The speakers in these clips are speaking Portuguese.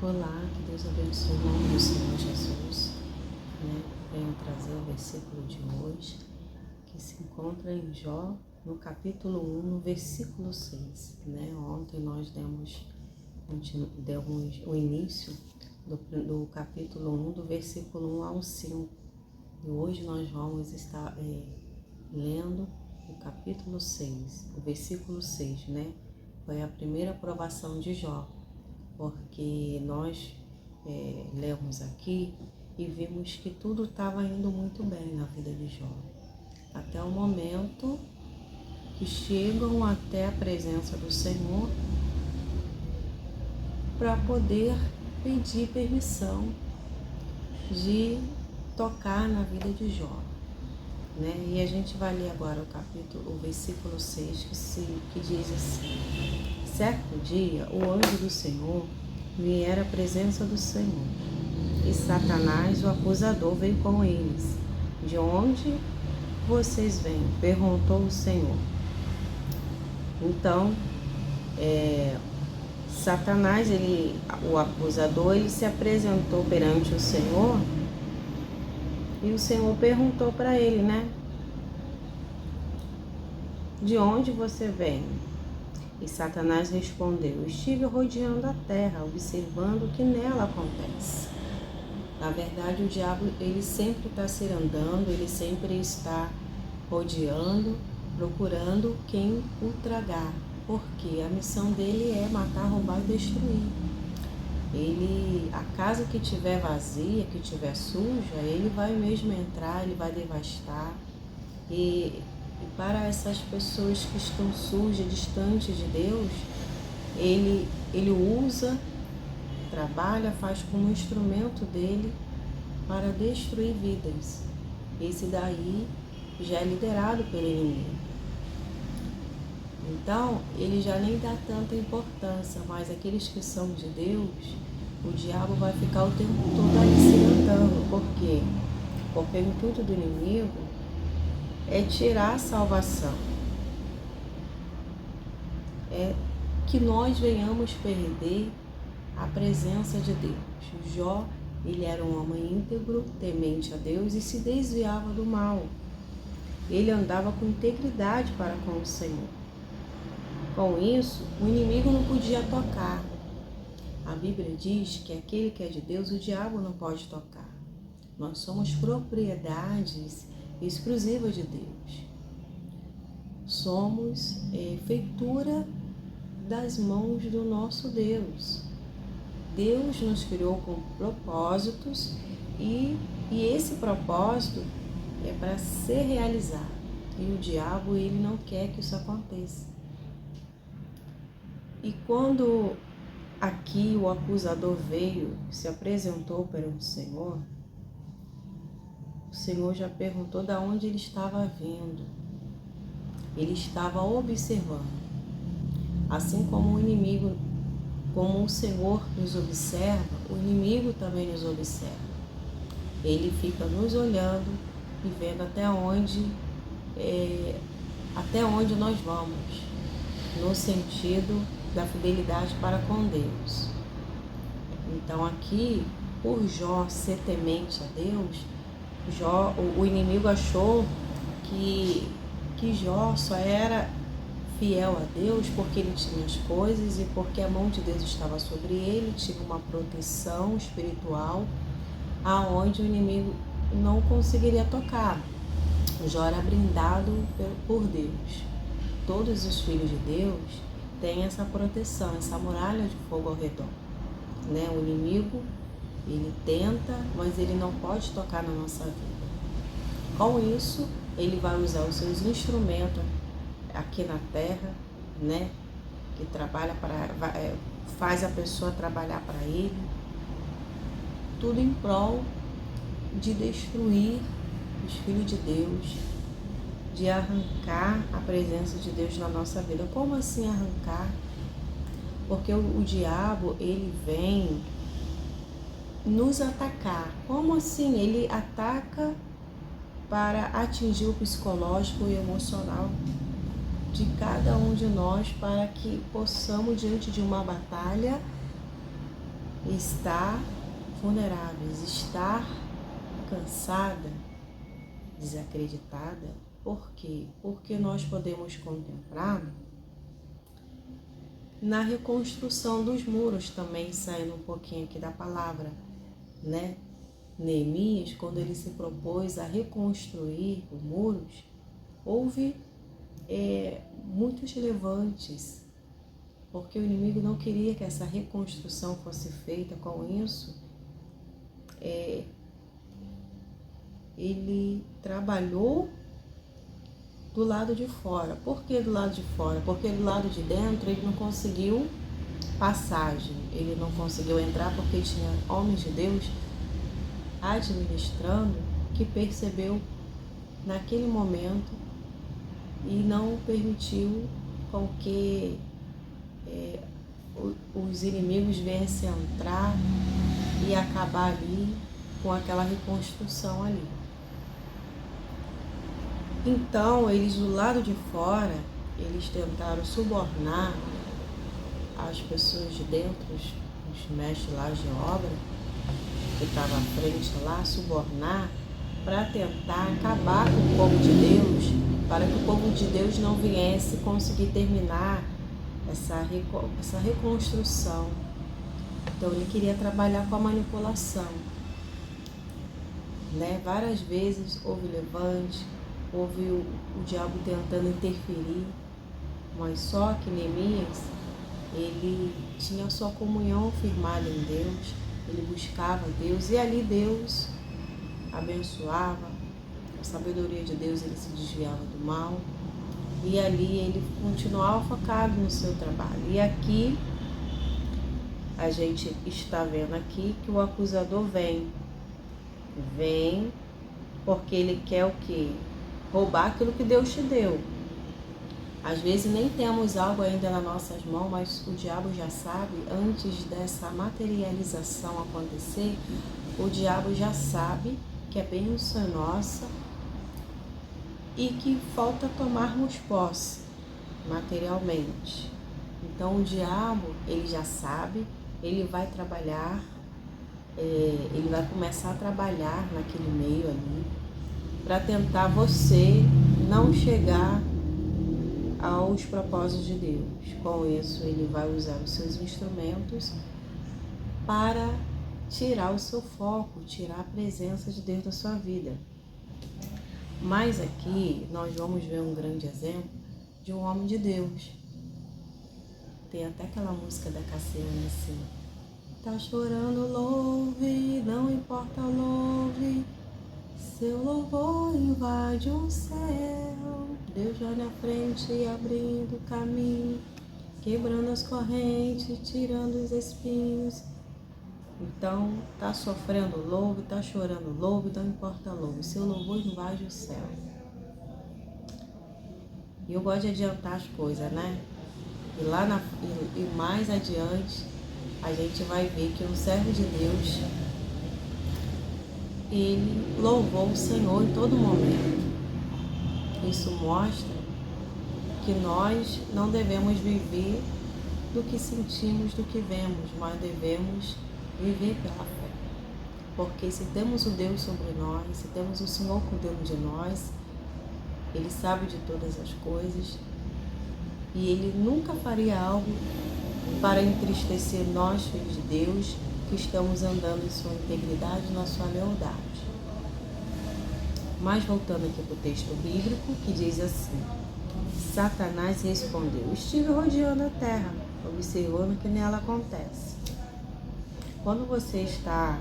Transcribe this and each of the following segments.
Olá, que Deus abençoe o nome do Senhor Jesus. Venho trazer o versículo de hoje, que se encontra em Jó, no capítulo 1, no versículo 6. Ontem nós demos o início do capítulo 1, do versículo 1 ao 5. E hoje nós vamos estar lendo o capítulo 6, o versículo 6, Foi a primeira provação de Jó, porque nós lemos aqui e vimos que tudo estava indo muito bem na vida de Jó, até o momento que chegam até a presença do Senhor para poder pedir permissão de tocar na vida de Jó. E a gente vai ler agora o versículo 6, que diz assim: certo dia, o anjo do Senhor viera à presença do Senhor, e Satanás, o acusador, veio com eles. De onde vocês vêm? Perguntou o Senhor. Então, Satanás, o acusador, ele se apresentou perante o Senhor, e o Senhor perguntou para ele, de onde você vem? E Satanás respondeu: estive rodeando a terra, observando o que nela acontece. Na verdade, o diabo, ele sempre está se andando, ele sempre está rodeando, procurando quem o tragar, porque a missão dele é matar, roubar e destruir. A casa que tiver vazia, que tiver suja, ele vai mesmo entrar, ele vai devastar. E para essas pessoas que estão sujas, distantes de Deus, ele usa, trabalha, faz como instrumento dele para destruir vidas. Esse daí já é liderado pelo inimigo. Então, ele já nem dá tanta importância, mas aqueles que são de Deus, o diabo vai ficar o tempo todo ali se andando. Por quê? Porque o intuito do inimigo é tirar a salvação, é que nós venhamos perder a presença de Deus. Jó, ele era um homem íntegro, temente a Deus e se desviava do mal. Ele andava com integridade para com o Senhor. Com isso, o inimigo não podia tocar. A Bíblia diz que aquele que é de Deus, o diabo não pode tocar. Nós somos propriedades exclusivas de Deus. Somos feitura das mãos do nosso Deus. Deus nos criou com propósitos e esse propósito é para ser realizado. E o diabo, ele não quer que isso aconteça. E quando aqui o acusador veio, se apresentou perante o Senhor já perguntou de onde ele estava vindo. Ele estava observando. Assim como o inimigo, como o Senhor nos observa, o inimigo também nos observa. Ele fica nos olhando e vendo até onde nós vamos, no sentido da fidelidade para com Deus. Então aqui, por Jó ser temente a Deus, o inimigo achou que Jó só era fiel a Deus porque ele tinha as coisas e porque a mão de Deus estava sobre ele, tinha uma proteção espiritual aonde o inimigo não conseguiria tocar. Jó era brindado por Deus. Todos os filhos de Deus têm essa proteção, essa muralha de fogo ao redor. O inimigo, ele tenta, mas ele não pode tocar na nossa vida. Com isso, ele vai usar os seus instrumentos aqui na terra, que trabalha faz a pessoa trabalhar para ele, tudo em prol de destruir os filhos de Deus, de arrancar a presença de Deus na nossa vida. Como assim arrancar? Porque o diabo, ele vem nos atacar. Como assim? Ele ataca para atingir o psicológico e emocional de cada um de nós, para que possamos, diante de uma batalha, estar vulneráveis, estar cansada, desacreditada. Por quê? Porque nós podemos contemplar na reconstrução dos muros também, saindo um pouquinho aqui da palavra, né? Neemias, quando ele se propôs a reconstruir os muros, houve muitos levantes, porque o inimigo não queria que essa reconstrução fosse feita. Com isso, ele trabalhou do lado de fora. Por que do lado de fora? Porque do lado de dentro ele não conseguiu passagem, ele não conseguiu entrar porque tinha homens de Deus administrando que percebeu naquele momento e não permitiu com que os inimigos viessem entrar e acabar ali com aquela reconstrução ali. Então, eles do lado de fora, eles tentaram subornar as pessoas de dentro, os mestres lá de obra, que estavam à frente lá, subornar para tentar acabar com o povo de Deus, para que o povo de Deus não viesse conseguir terminar essa reconstrução. Então ele queria trabalhar com a manipulação, né? Várias vezes houve levante, houve o diabo tentando interferir, mas só que Neemias, ele tinha sua comunhão firmada em Deus, ele buscava Deus e ali Deus abençoava, a sabedoria de Deus ele se desviava do mal e ali ele continuava focado no seu trabalho. E aqui a gente está vendo aqui que o acusador vem porque ele quer o quê? Roubar aquilo que Deus te deu. Às vezes nem temos algo ainda nas nossas mãos, mas o diabo já sabe, antes dessa materialização acontecer, o diabo já sabe que a bênção é nossa e que falta tomarmos posse materialmente. Então o diabo, ele já sabe, ele vai trabalhar, ele vai começar a trabalhar naquele meio ali, para tentar você não chegar aos propósitos de Deus. Com isso, ele vai usar os seus instrumentos para tirar o seu foco, tirar a presença de Deus da sua vida. Mas aqui nós vamos ver um grande exemplo de um homem de Deus. Tem até aquela música da Cassiane assim: tá chorando, louve, não importa, louve, seu louvor invade o céu. Deus vai na frente abrindo o caminho, quebrando as correntes, tirando os espinhos. Então, tá sofrendo, louve, tá chorando, louve, não importa, louve, seu louvor invade o céu. E eu gosto de adiantar as coisas, né? E mais adiante, a gente vai ver que um servo de Deus, ele louvou o Senhor em todo momento. Isso mostra que nós não devemos viver do que sentimos, do que vemos, mas devemos viver pela fé. Porque se temos o Deus sobre nós, se temos o Senhor cuidando de nós, Ele sabe de todas as coisas e Ele nunca faria algo para entristecer nós, filhos de Deus, que estamos andando em sua integridade, na sua lealdade. Mas voltando aqui para o texto bíblico, que diz assim: Satanás respondeu: estive rodeando a terra, observando o que nela acontece. Quando você está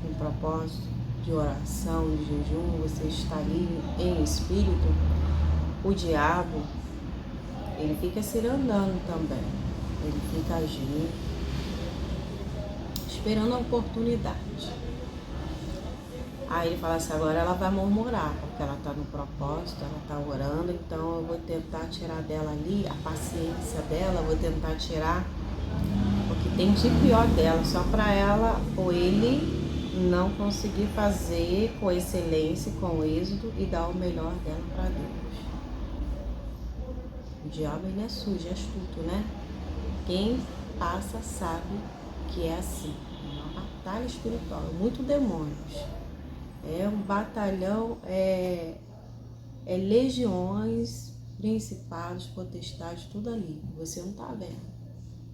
em propósito de oração, de jejum, você está ali em espírito, o diabo, ele fica cirandando também, ele fica agindo, esperando a oportunidade. Aí ele fala assim: agora ela vai murmurar, porque ela está no propósito, ela está orando, então eu vou tentar tirar dela ali a paciência dela, vou tentar tirar o que tem de pior dela, só para ela ou ele não conseguir fazer com excelência, com êxito e dar o melhor dela para Deus. O diabo, ele é sujo, é astuto, né? Quem passa sabe que é assim, uma batalha espiritual, muito demônios. É um batalhão, é legiões, principados, potestades, tudo ali. Você não está vendo.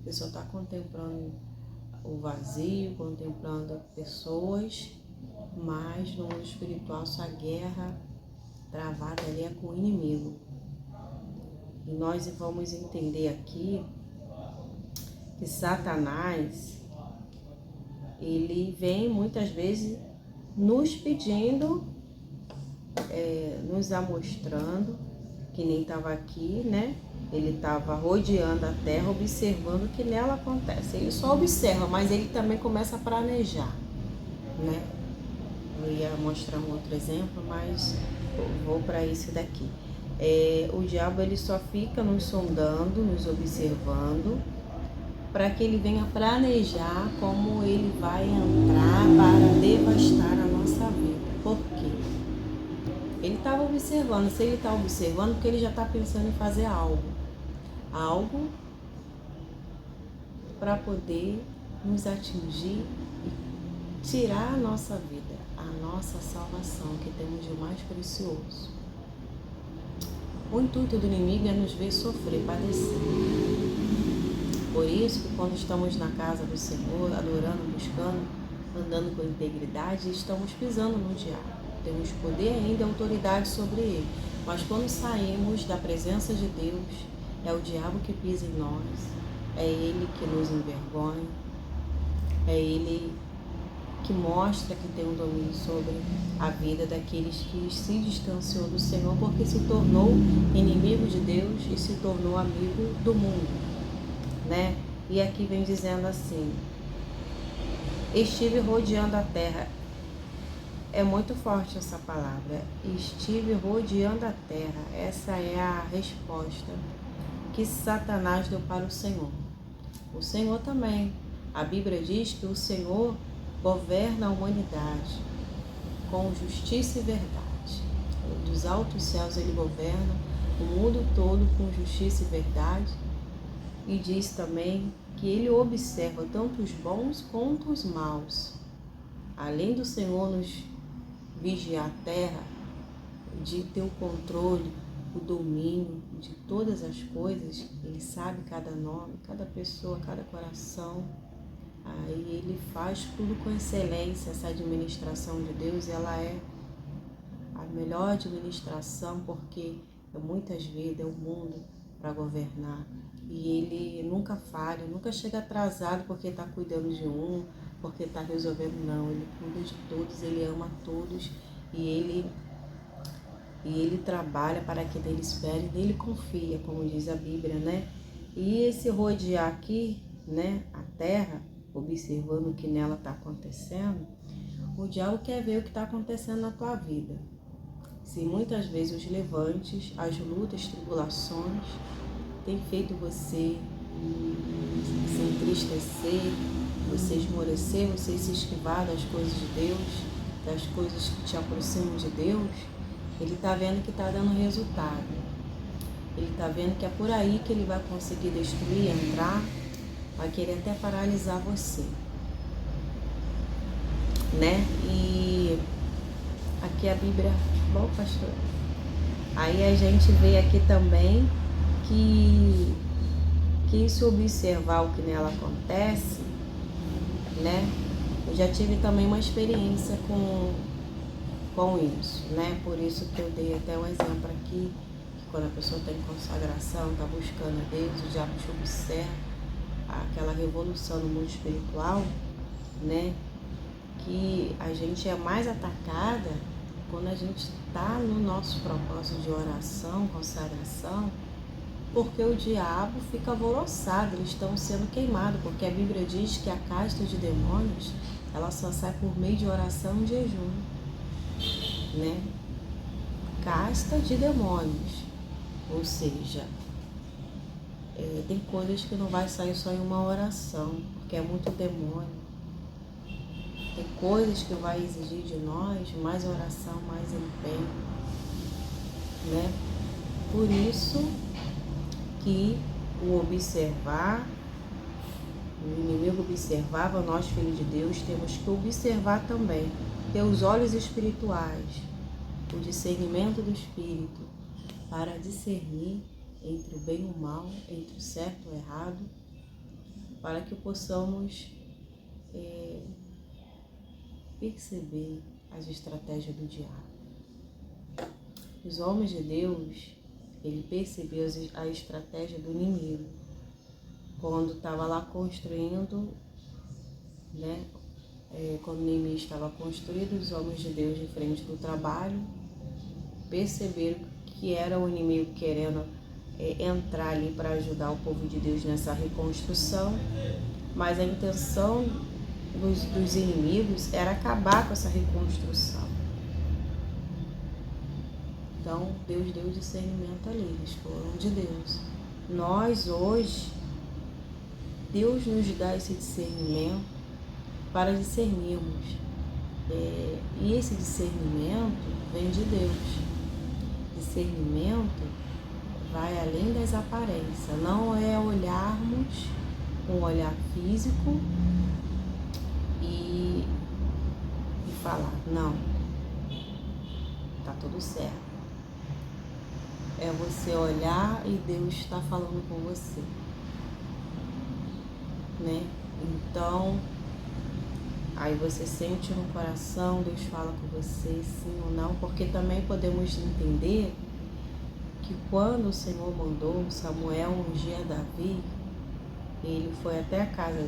Você só está contemplando o vazio, contemplando pessoas, mas no mundo espiritual sua guerra travada ali é com o inimigo. E nós vamos entender aqui que Satanás, ele vem muitas vezes nos pedindo, nos amostrando, que nem estava aqui, né? Ele estava rodeando a terra, observando o que nela acontece. Ele só observa, mas ele também começa a planejar, né? Eu ia mostrar um outro exemplo, mas vou para esse daqui. O diabo ele só fica nos sondando, nos observando, para que ele venha planejar como ele vai entrar para devastar a nossa vida. Por quê? Ele estava observando. Se ele está observando, porque ele já está pensando em fazer algo para poder nos atingir e tirar a nossa vida, a nossa salvação, que temos de mais precioso. O intuito do inimigo é nos ver sofrer, padecer. Por isso que quando estamos na casa do Senhor, adorando, buscando, andando com integridade, estamos pisando no diabo. Temos poder ainda e autoridade sobre ele. Mas quando saímos da presença de Deus, é o diabo que pisa em nós, é ele que nos envergonha, é ele que mostra que tem um domínio sobre a vida daqueles que se distanciou do Senhor, porque se tornou inimigo de Deus e se tornou amigo do mundo, né? E aqui vem dizendo assim: estive rodeando a terra. É muito forte essa palavra. Estive rodeando a terra. Essa é a resposta que Satanás deu para o Senhor. O Senhor também. A Bíblia diz que o Senhor governa a humanidade com justiça e verdade. Dos altos céus ele governa o mundo todo com justiça e verdade. E diz também que ele observa tanto os bons quanto os maus. Além do Senhor nos vigiar a terra, de ter o controle, o domínio de todas as coisas, ele sabe cada nome, cada pessoa, cada coração. Aí ele faz tudo com excelência. Essa administração de Deus, ela é a melhor administração, porque é muitas vidas, é o mundo para governar. E ele nunca falha, nunca chega atrasado porque está cuidando de um, porque está resolvendo, não. Ele cuida de todos, ele ama todos e ele trabalha para que nele espere, nele confia, como diz a Bíblia, né? E esse rodear aqui, né, a terra, observando o que nela está acontecendo, o diabo quer ver o que está acontecendo na tua vida. Se muitas vezes os levantes, as lutas, tribulações têm feito você se entristecer, você esmorecer, você se esquivar das coisas de Deus, das coisas que te aproximam de Deus, ele está vendo que está dando resultado. Ele está vendo que é por aí que ele vai conseguir destruir, entrar, vai querer até paralisar você, né? E aqui a Bíblia, bom, pastor, aí a gente vê aqui também que se observar o que nela acontece, né? Eu já tive também uma experiência com isso, né? Por isso que eu dei até um exemplo aqui, que quando a pessoa está em consagração, está buscando a Deus, o diabo te observa, aquela revolução no mundo espiritual, né? Que a gente é mais atacada quando a gente está no nosso propósito de oração, consagração, porque o diabo fica alvoroçado, eles estão sendo queimados, porque a Bíblia diz que a casta de demônios, ela só sai por meio de oração e jejum, né? Casta de demônios, ou seja, tem coisas que não vai sair só em uma oração, porque é muito demônio. Tem coisas que vai exigir de nós mais oração, mais empenho, né? Por isso que o observar O inimigo observava, nós, filhos de Deus, temos que observar também, ter os olhos espirituais, o discernimento do Espírito, para discernir entre o bem e o mal, entre o certo e o errado, para que possamos perceber as estratégias do diabo. Os homens de Deus, ele percebeu a estratégia do inimigo quando estava lá construindo, né? Quando o inimigo estava construído, os homens de Deus de frente do trabalho perceberam que era o inimigo querendo entrar ali para ajudar o povo de Deus nessa reconstrução, mas a intenção dos inimigos era acabar com essa reconstrução. Então, Deus deu discernimento ali, eles foram de Deus. Nós, hoje, Deus nos dá esse discernimento para discernirmos. E esse discernimento vem de Deus. Discernimento vai além das aparências. Não é olharmos com um olhar físico e falar, não, tá tudo certo. É você olhar e Deus está falando com você, né? Então, aí você sente no coração, Deus fala com você, sim ou não, porque também podemos entender que quando o Senhor mandou Samuel ungir Davi, ele foi até a casa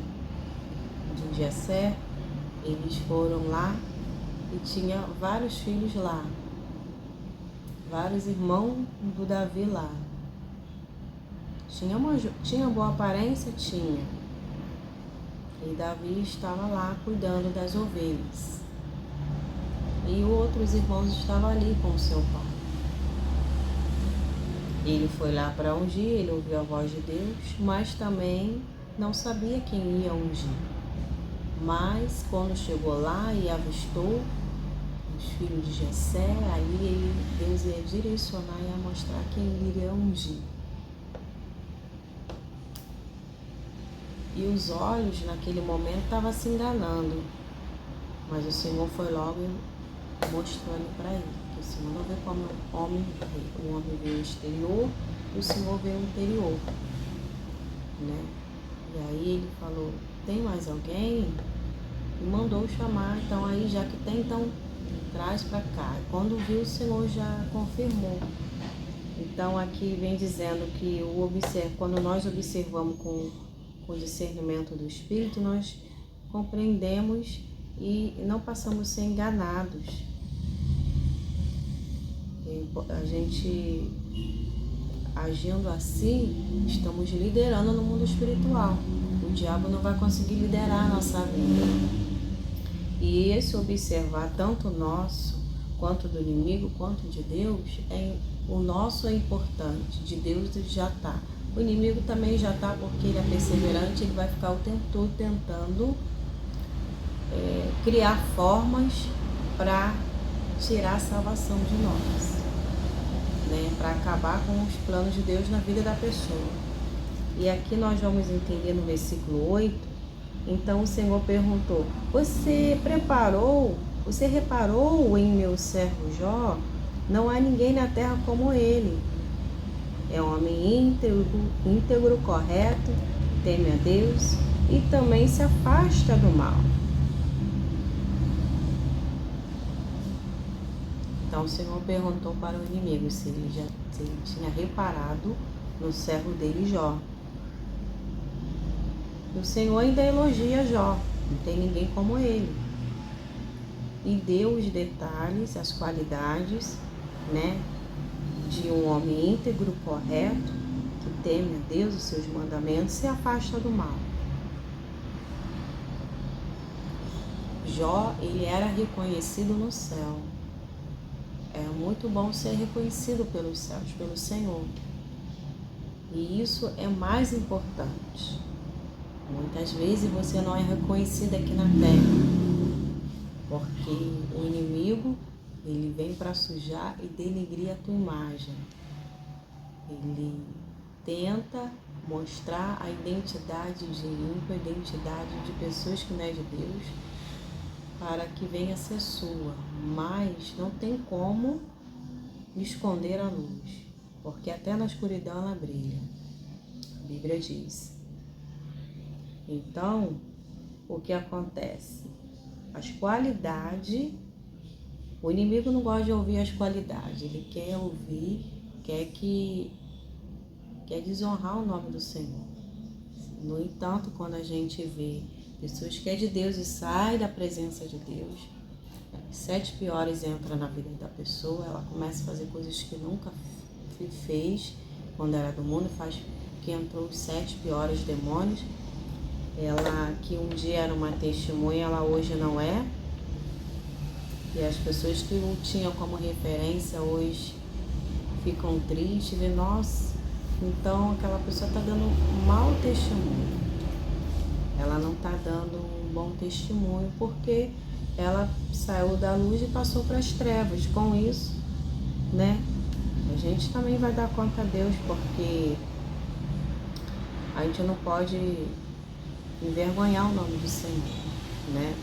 de Jessé, eles foram lá e tinha vários filhos lá, vários irmãos do Davi lá. Tinha boa aparência? Tinha. E Davi estava lá cuidando das ovelhas. E outros irmãos estavam ali com o seu pai. Ele foi lá para ungir, ele ouviu a voz de Deus, mas também não sabia quem ia ungir. Mas quando chegou lá e avistou os filhos de Jessé, ali Deus ia direcionar e ia mostrar quem iria ungir. E os olhos naquele momento estavam se enganando, mas o Senhor foi logo e mostrou ali para ele, que o Senhor não vê como o homem vê o exterior, e o Senhor vê o interior, né? E aí ele falou, tem mais alguém? E mandou chamar, então aí já que tem, então traz para cá. Quando viu, o Senhor já confirmou. Então aqui vem dizendo que quando nós observamos com o discernimento do Espírito, nós compreendemos e não passamos a ser enganados. A gente, agindo assim, estamos liderando no mundo espiritual. O diabo não vai conseguir liderar a nossa vida. E esse observar, tanto nosso, quanto do inimigo, quanto de Deus, o nosso é importante, de Deus já está. O inimigo também já está, porque ele é perseverante, ele vai ficar o tempo todo tentando criar formas para tirar a salvação de nós, né? Para acabar com os planos de Deus na vida da pessoa. E aqui nós vamos entender no versículo 8, então o Senhor perguntou, você reparou em meu servo Jó? Não há ninguém na terra como ele. É um homem íntegro, correto, teme a Deus e também se afasta do mal. Então o Senhor perguntou para o inimigo se ele tinha reparado no servo dele Jó. E o Senhor ainda elogia Jó, não tem ninguém como ele. E deu os detalhes, as qualidades, né, de um homem íntegro, correto, que teme a Deus, os seus mandamentos, e se afasta do mal. Jó, ele era reconhecido no céu. É muito bom ser reconhecido pelos céus, pelo Senhor. E isso é mais importante. Muitas vezes você não é reconhecido aqui na terra, porque o inimigo, ele vem para sujar e denegrir a tua imagem. Ele tenta mostrar a identidade de ímpio, a identidade de pessoas que não é de Deus, para que venha a ser sua, mas não tem como esconder a luz, porque até na escuridão ela brilha, a Bíblia diz. Então, o que acontece? As qualidades, o inimigo não gosta de ouvir as qualidades, ele quer ouvir, quer desonrar o nome do Senhor. No entanto, quando a gente vê pessoas que é de Deus e sai da presença de Deus, 7 piores entram na vida da pessoa, ela começa a fazer coisas que nunca fez quando era do mundo, faz que entrou os 7 piores demônios. Ela que um dia era uma testemunha, ela hoje não é. E as pessoas que o tinham como referência hoje ficam tristes, vê, nossa, então aquela pessoa está dando um mau testemunho. Ela não está dando um bom testemunho porque ela saiu da luz e passou para as trevas. Com isso, né, a gente também vai dar conta a Deus, porque a gente não pode envergonhar o nome do Senhor, né?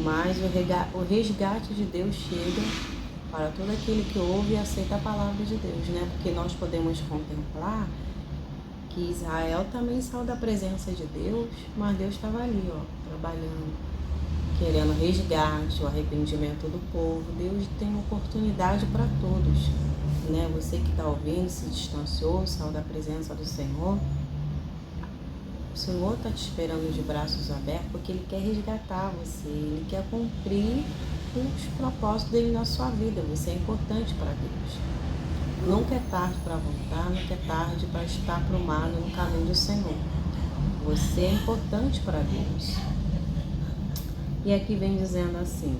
Mas o resgate de Deus chega para todo aquele que ouve e aceita a palavra de Deus, né? Porque nós podemos contemplar que Israel também saiu da presença de Deus, mas Deus estava ali, ó, trabalhando, querendo resgate, o arrependimento do povo. Deus tem oportunidade para todos, né? Você que está ouvindo, se distanciou, saiu da presença do Senhor, o Senhor está te esperando de braços abertos porque Ele quer resgatar você, Ele quer cumprir os propósitos dele na sua vida. Você é importante para Deus. Nunca é tarde para voltar, nunca é tarde para estar aprumado no caminho do Senhor. Você é importante para Deus. E aqui vem dizendo assim,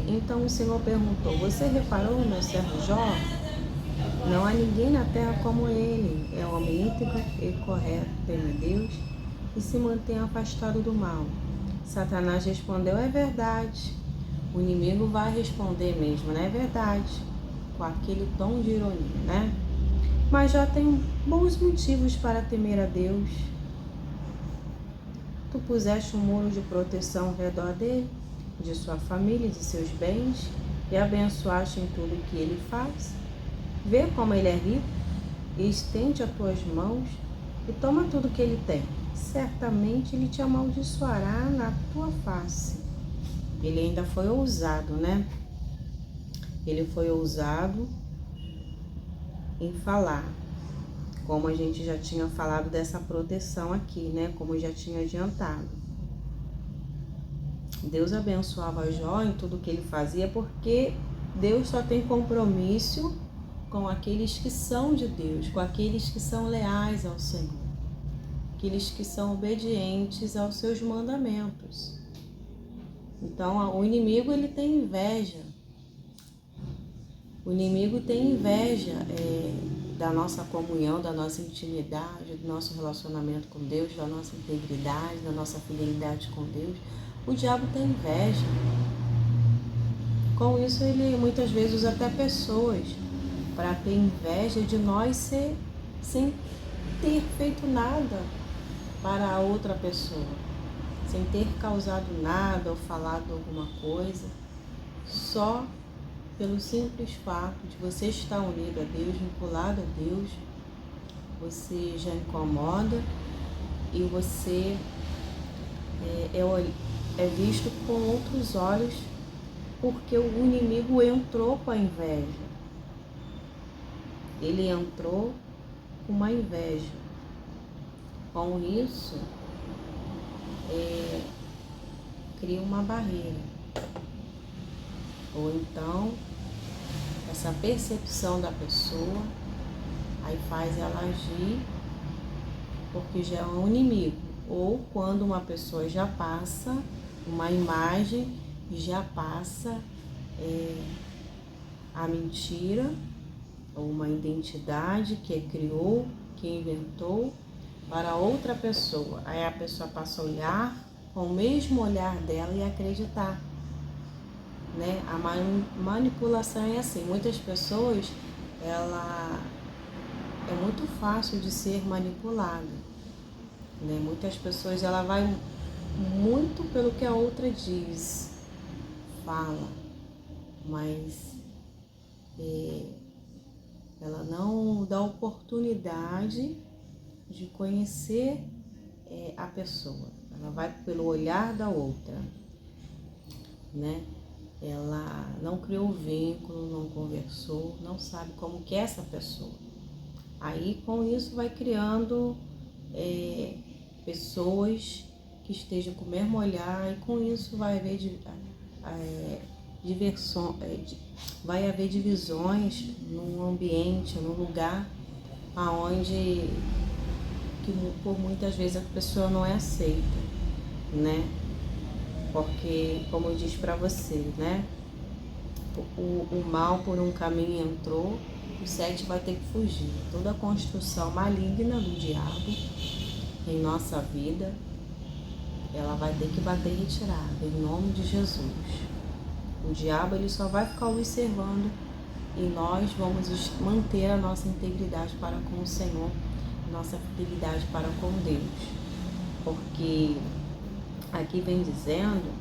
então o Senhor perguntou, você reparou no meu servo Jó? Não há ninguém na terra como ele, é um homem íntegro e correto, teme Deus e se mantém afastado do mal. Satanás respondeu, é verdade. O inimigo vai responder mesmo, né? É verdade, com aquele tom de ironia, né? Mas já tem bons motivos para temer a Deus. Tu puseste um muro de proteção ao redor dele, de sua família e de seus bens, e abençoaste em tudo que ele faz. Vê como ele é rico, e estende as tuas mãos, e toma tudo que ele tem. Certamente ele te amaldiçoará na tua face. Ele ainda foi ousado, né? Ele foi ousado em falar, como a gente já tinha falado dessa proteção aqui, né? Como eu já tinha adiantado. Deus abençoava Jó em tudo que ele fazia, porque Deus só tem compromisso com aqueles que são de Deus, com aqueles que são leais ao Senhor, aqueles que são obedientes aos seus mandamentos. Então, o inimigo, ele tem inveja. O inimigo tem inveja da nossa comunhão, da nossa intimidade, do nosso relacionamento com Deus, da nossa integridade, da nossa fidelidade com Deus. O diabo tem inveja. Com isso, ele muitas vezes usa até pessoas para ter inveja de nós sem ter feito nada para a outra pessoa, sem ter causado nada ou falado alguma coisa, só pelo simples fato de você estar unido a Deus, vinculado a Deus, você já incomoda e você é visto com outros olhos, porque o inimigo entrou com a inveja. Ele entrou com uma inveja. Com isso, cria uma barreira. Ou então, essa percepção da pessoa, aí faz ela agir porque já é um inimigo. Ou quando uma pessoa já passa uma imagem e já passa a mentira, ou uma identidade que criou, que inventou para outra pessoa. Aí a pessoa passa a olhar com o mesmo olhar dela e acreditar, né? A manipulação é assim. Muitas pessoas, ela é muito fácil de ser manipulada, né? Muitas pessoas, ela vai muito pelo que a outra diz, fala, mas ela não dá oportunidade de conhecer a pessoa. Ela vai pelo olhar da outra, né? Ela não criou vínculo, não conversou, não sabe como que é essa pessoa. Aí com isso vai criando pessoas que estejam com o mesmo olhar, e com isso vai haver vai haver divisões num ambiente, num lugar aonde que por muitas vezes a pessoa não é aceita, né? Porque, como eu disse para você, né? O mal por um caminho entrou, o 7 vai ter que fugir. Toda construção maligna do diabo em nossa vida, ela vai ter que bater retirada, em nome de Jesus. O diabo, ele só vai ficar observando, e nós vamos manter a nossa integridade para com o Senhor, nossa fidelidade para com Deus. Porque aqui vem dizendo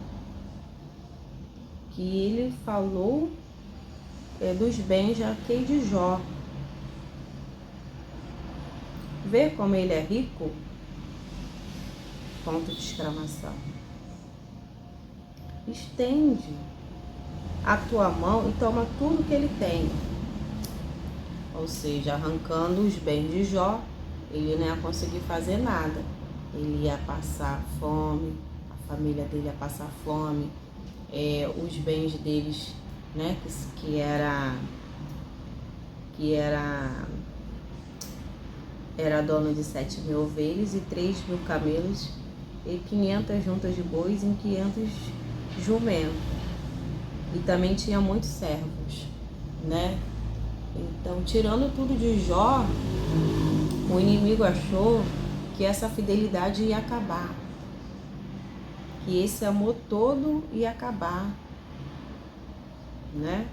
que ele falou dos bens de Jó. Vê como ele é rico? Ponto de exclamação. Estende a tua mão e toma tudo que ele tem. Ou seja, arrancando os bens de Jó, ele não ia conseguir fazer nada. Ele ia passar fome, a família dele ia passar fome, os bens deles, né, que era dono de 7.000 ovelhas e 3.000 camelos e 500 juntas de bois e 500 jumentos. E também tinha muitos servos, né? Então, tirando tudo de Jó, o inimigo achou que essa fidelidade ia acabar, que esse amor todo ia acabar, né?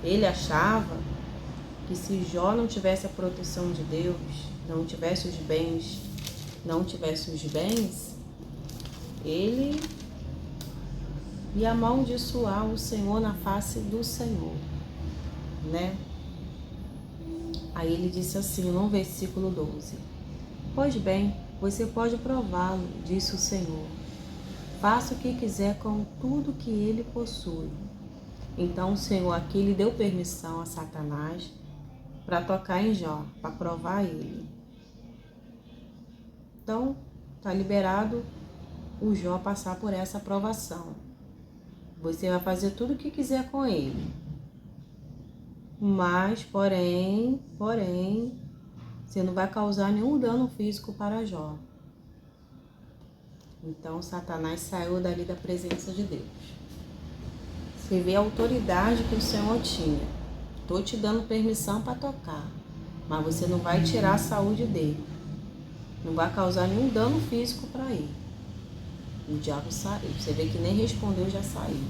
Ele achava que se Jó não tivesse a proteção de Deus, não tivesse os bens, ele ia amaldiçoar o Senhor na face do Senhor, né? Aí ele disse assim, no versículo 12: Pois bem, você pode prová-lo, disse o Senhor. Faça o que quiser com tudo que ele possui. Então o Senhor aqui lhe deu permissão a Satanás para tocar em Jó, para provar ele. Então, está liberado o Jó passar por essa provação. Você vai fazer tudo o que quiser com ele. Mas, porém, você não vai causar nenhum dano físico para Jó. Então, Satanás saiu dali da presença de Deus. Você vê a autoridade que o Senhor tinha. Estou te dando permissão para tocar, mas você não vai tirar a saúde dele. Não vai causar nenhum dano físico para ele. O diabo saiu. Você vê que nem respondeu, já saiu.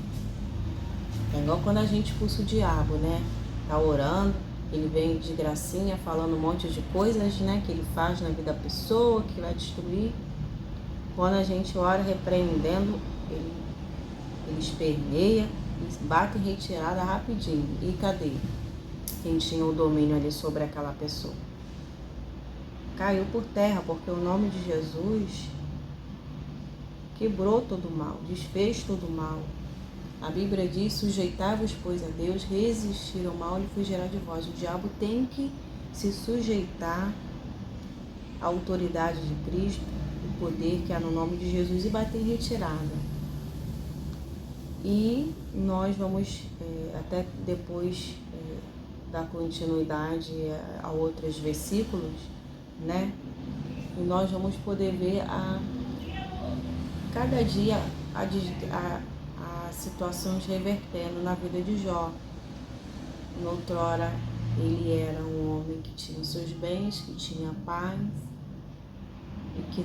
É igual quando a gente expulsa o diabo, né? Tá orando, ele vem de gracinha falando um monte de coisas, né? Que ele faz na vida da pessoa, que vai destruir. Quando a gente ora repreendendo, ele esperneia e bate em retirada rapidinho. E cadê quem tinha o domínio ali sobre aquela pessoa? Caiu por terra, porque o nome de Jesus quebrou todo o mal, desfez todo o mal. A Bíblia diz, sujeitai-vos, pois, a Deus, resistir ao mal, ele fugirá de vós. O diabo tem que se sujeitar à autoridade de Cristo, o poder que há no nome de Jesus, e bater em retirada. E nós vamos, até depois, dar continuidade a outros versículos, né? E nós vamos poder ver cada dia a situações revertendo na vida de Jó. Noutrora, ele era um homem que tinha os seus bens, que tinha paz e que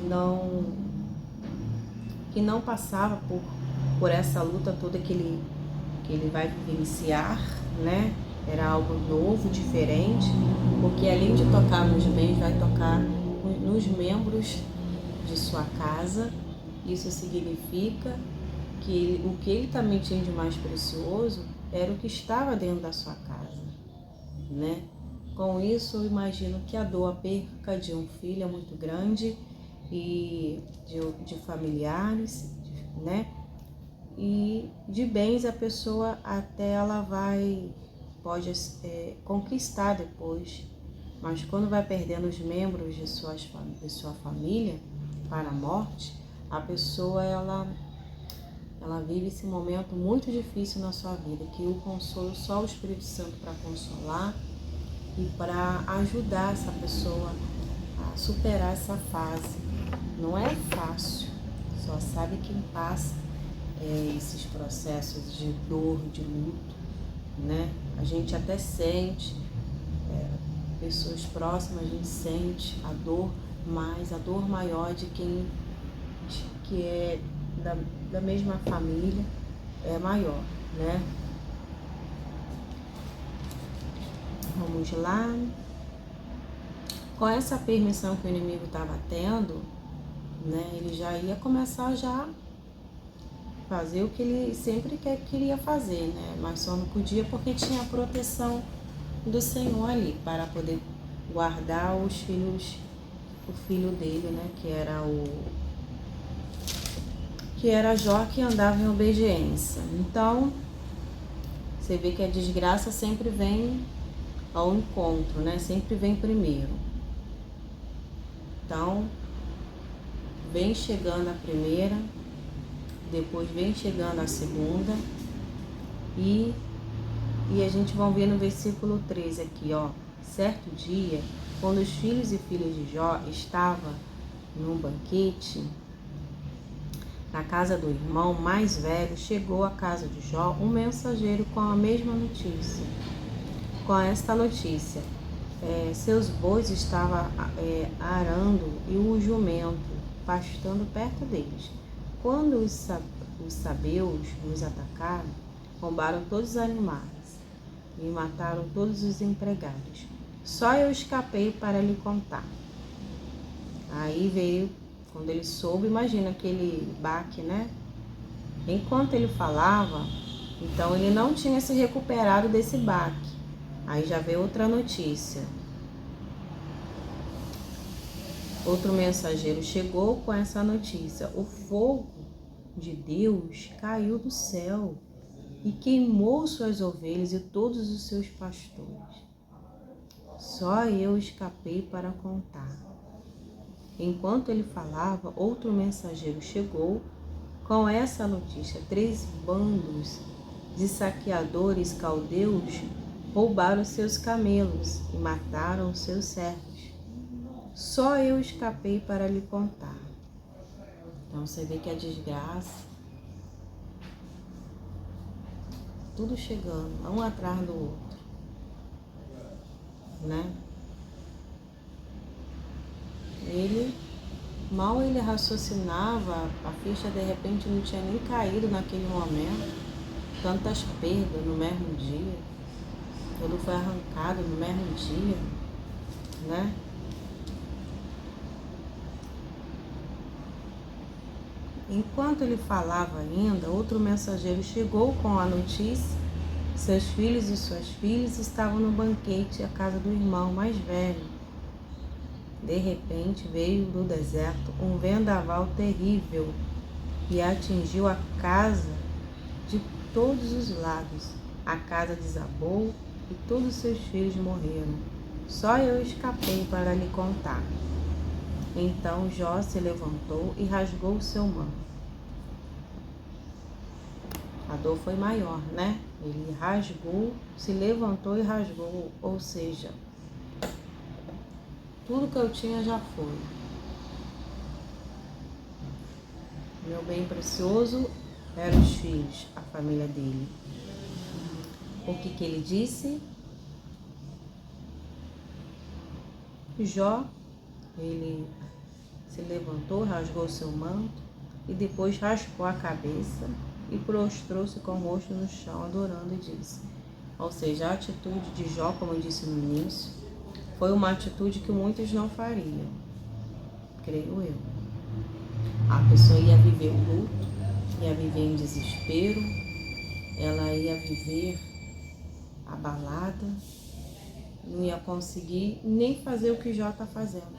não passava por essa luta toda que ele vai vivenciar, né? Era algo novo, diferente, porque além de tocar nos bens, vai tocar nos membros de sua casa. Isso significa que o que ele também tinha de mais precioso era o que estava dentro da sua casa, né? Com isso, eu imagino que a dor, a perca de um filho é muito grande e de familiares, né? E de bens a pessoa até ela pode conquistar depois, mas quando vai perdendo os membros de sua família para a morte, a pessoa ela vive esse momento muito difícil na sua vida, que o consolo só o Espírito Santo para consolar e para ajudar essa pessoa a superar essa fase. Não é fácil, só sabe quem passa esses processos de dor, de luto, né? A gente até sente, pessoas próximas, a gente sente a dor, mas a dor maior de quem que é da mesma família é maior, né? Vamos lá. Com essa permissão que o inimigo estava tendo, né? Ele já ia começar já fazer o que ele sempre queria fazer, né? Mas só não podia porque tinha a proteção do Senhor ali para poder guardar o filho dele, né? Que era Jó, que andava em obediência. Então, você vê que a desgraça sempre vem ao encontro, né? Sempre vem primeiro. Então, vem chegando a primeira, depois vem chegando a segunda e a gente vai ver no versículo 13 aqui, ó. Certo dia, quando os filhos e filhas de Jó estavam num banquete, na casa do irmão mais velho, chegou à casa de Jó um mensageiro com a mesma notícia. Com esta notícia, seus bois estavam arando e o jumento pastando perto deles. Quando os sabeus nos atacaram, roubaram todos os animais e mataram todos os empregados. Só eu escapei para lhe contar. Aí veio, quando ele soube, imagina aquele baque, né? Enquanto ele falava, então ele não tinha se recuperado desse baque. Aí já veio outra notícia. Outro mensageiro chegou com essa notícia. O fogo de Deus caiu do céu e queimou suas ovelhas e todos os seus pastores. Só eu escapei para contar. Enquanto ele falava, outro mensageiro chegou com essa notícia. 3 bandos de saqueadores caldeus roubaram seus camelos e mataram seus servos. Só eu escapei para lhe contar. Então você vê que a desgraça, tudo chegando, um atrás do outro, né? Mal ele raciocinava, a ficha de repente não tinha nem caído naquele momento. Tantas perdas no mesmo dia, tudo foi arrancado no mesmo dia, né? Enquanto ele falava ainda, outro mensageiro chegou com a notícia. Seus filhos e suas filhas estavam no banquete à casa do irmão mais velho. De repente veio do deserto um vendaval terrível e atingiu a casa de todos os lados. A casa desabou e todos seus filhos morreram. Só eu escapei para lhe contar. Então Jó se levantou e rasgou o seu manto. A dor foi maior, né? Ele rasgou, se levantou e rasgou, ou seja, tudo que eu tinha já foi. Meu bem precioso eram os filhos, a família dele. O que ele disse? Jó, ele se levantou, rasgou seu manto e depois raspou a cabeça e prostrou-se com o rosto no chão, adorando, e disse: Ou seja, a atitude de Jó, como eu disse no início, foi uma atitude que muitos não fariam, creio eu. A pessoa ia viver o luto, ia viver em desespero, ela ia viver abalada, não ia conseguir nem fazer o que Jó está fazendo,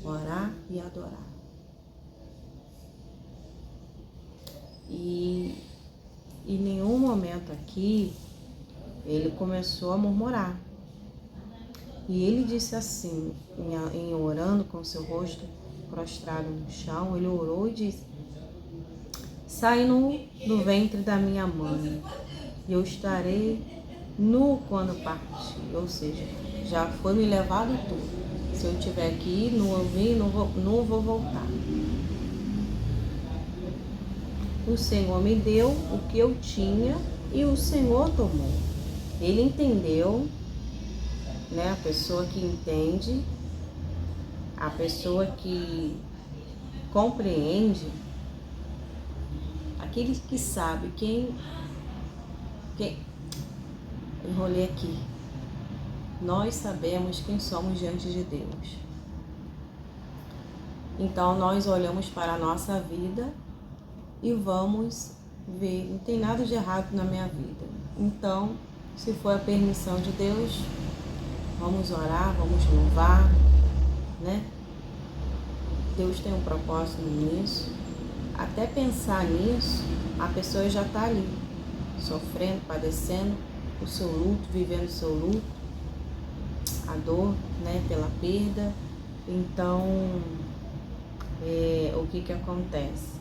orar e adorar. E em nenhum momento aqui ele começou a murmurar. E ele disse assim, em orando com seu rosto prostrado no chão, ele orou e disse: sai nu do ventre da minha mãe, e eu estarei nu quando partir. Ou seja, já foi me levado tudo. Se eu tiver que ir, não vir, não vou voltar. O Senhor me deu o que eu tinha e o Senhor tomou. Ele entendeu, né? A pessoa que entende, a pessoa que compreende, aquele que sabe quem enrolei aqui. Nós sabemos quem somos diante de Deus. Então nós olhamos para a nossa vida e vamos ver, não tem nada de errado na minha vida. Então, se for a permissão de Deus, vamos orar, vamos louvar, né? Deus tem um propósito nisso. Até pensar nisso, a pessoa já está ali, sofrendo, padecendo o seu luto, vivendo o seu luto, a dor, né, pela perda. Então, o que acontece?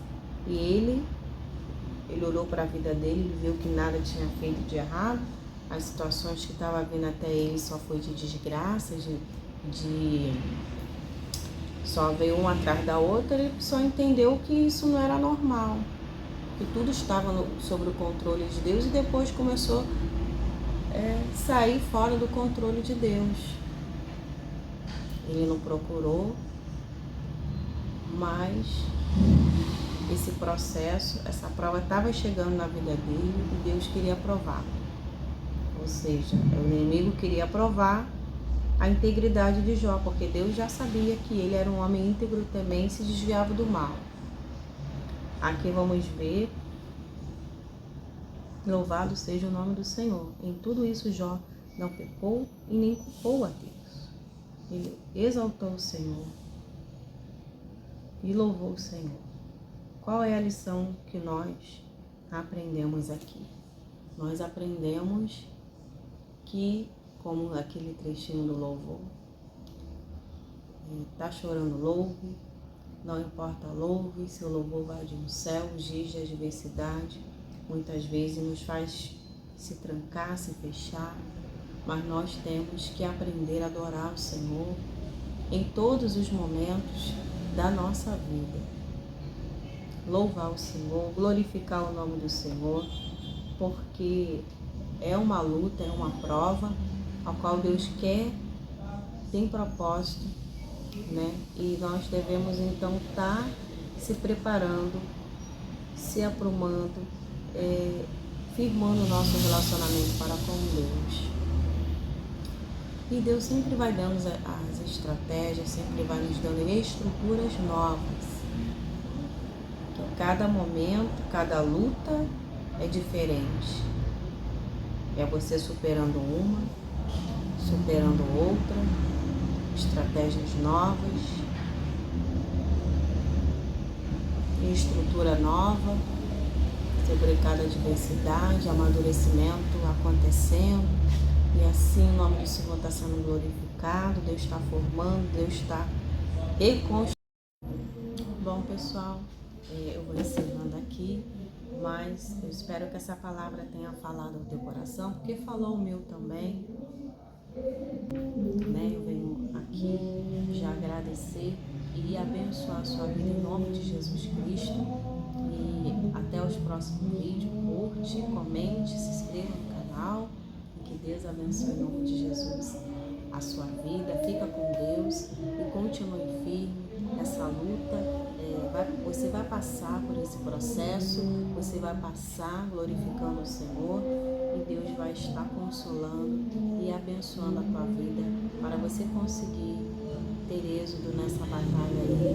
E ele olhou para a vida dele, ele viu que nada tinha feito de errado, as situações que estavam vindo até ele só foi de desgraça, só veio uma atrás da outra. Ele só entendeu que isso não era normal, que tudo estava sob o controle de Deus, e depois começou a sair fora do controle de Deus. Ele não procurou, mas esse processo, essa prova estava chegando na vida dele e Deus queria provar. Ou seja, o inimigo queria provar a integridade de Jó, porque Deus já sabia que ele era um homem íntegro, também se desviava do mal. Aqui vamos ver, louvado seja o nome do Senhor. Em tudo isso Jó não pecou e nem culpou a Deus. Ele exaltou o Senhor e louvou o Senhor. Qual é a lição que nós aprendemos aqui? Nós aprendemos que, como aquele trechinho do louvor, está chorando, louve, não importa, louve, seu louvor vai de um céu. Os dias de adversidade muitas vezes nos faz se trancar, se fechar, mas nós temos que aprender a adorar o Senhor em todos os momentos da nossa vida. Louvar o Senhor, glorificar o nome do Senhor, porque é uma luta, é uma prova, ao qual Deus tem propósito, né? E nós devemos então estar se preparando, se aprumando, firmando o nosso relacionamento para com Deus. E Deus sempre vai dando as estratégias, sempre vai nos dando estruturas novas. Cada momento, cada luta é diferente. É você superando uma, superando outra, estratégias novas, estrutura nova, sobre cada adversidade, amadurecimento acontecendo. E assim o nome do Senhor está sendo glorificado, Deus está formando, Deus está reconstruindo. Bom, pessoal, eu vou encerrando aqui, mas eu espero que essa palavra tenha falado ao teu coração, porque falou o meu também, né? Eu venho aqui já agradecer e abençoar a sua vida em nome de Jesus Cristo. E até os próximos vídeos. Curte, comente, se inscreva no canal, e que Deus abençoe em nome de Jesus a sua vida. Fica com Deus e continue firme. Essa luta, você vai passar por esse processo, você vai passar glorificando o Senhor, e Deus vai estar consolando e abençoando a tua vida para você conseguir ter êxito nessa batalha aí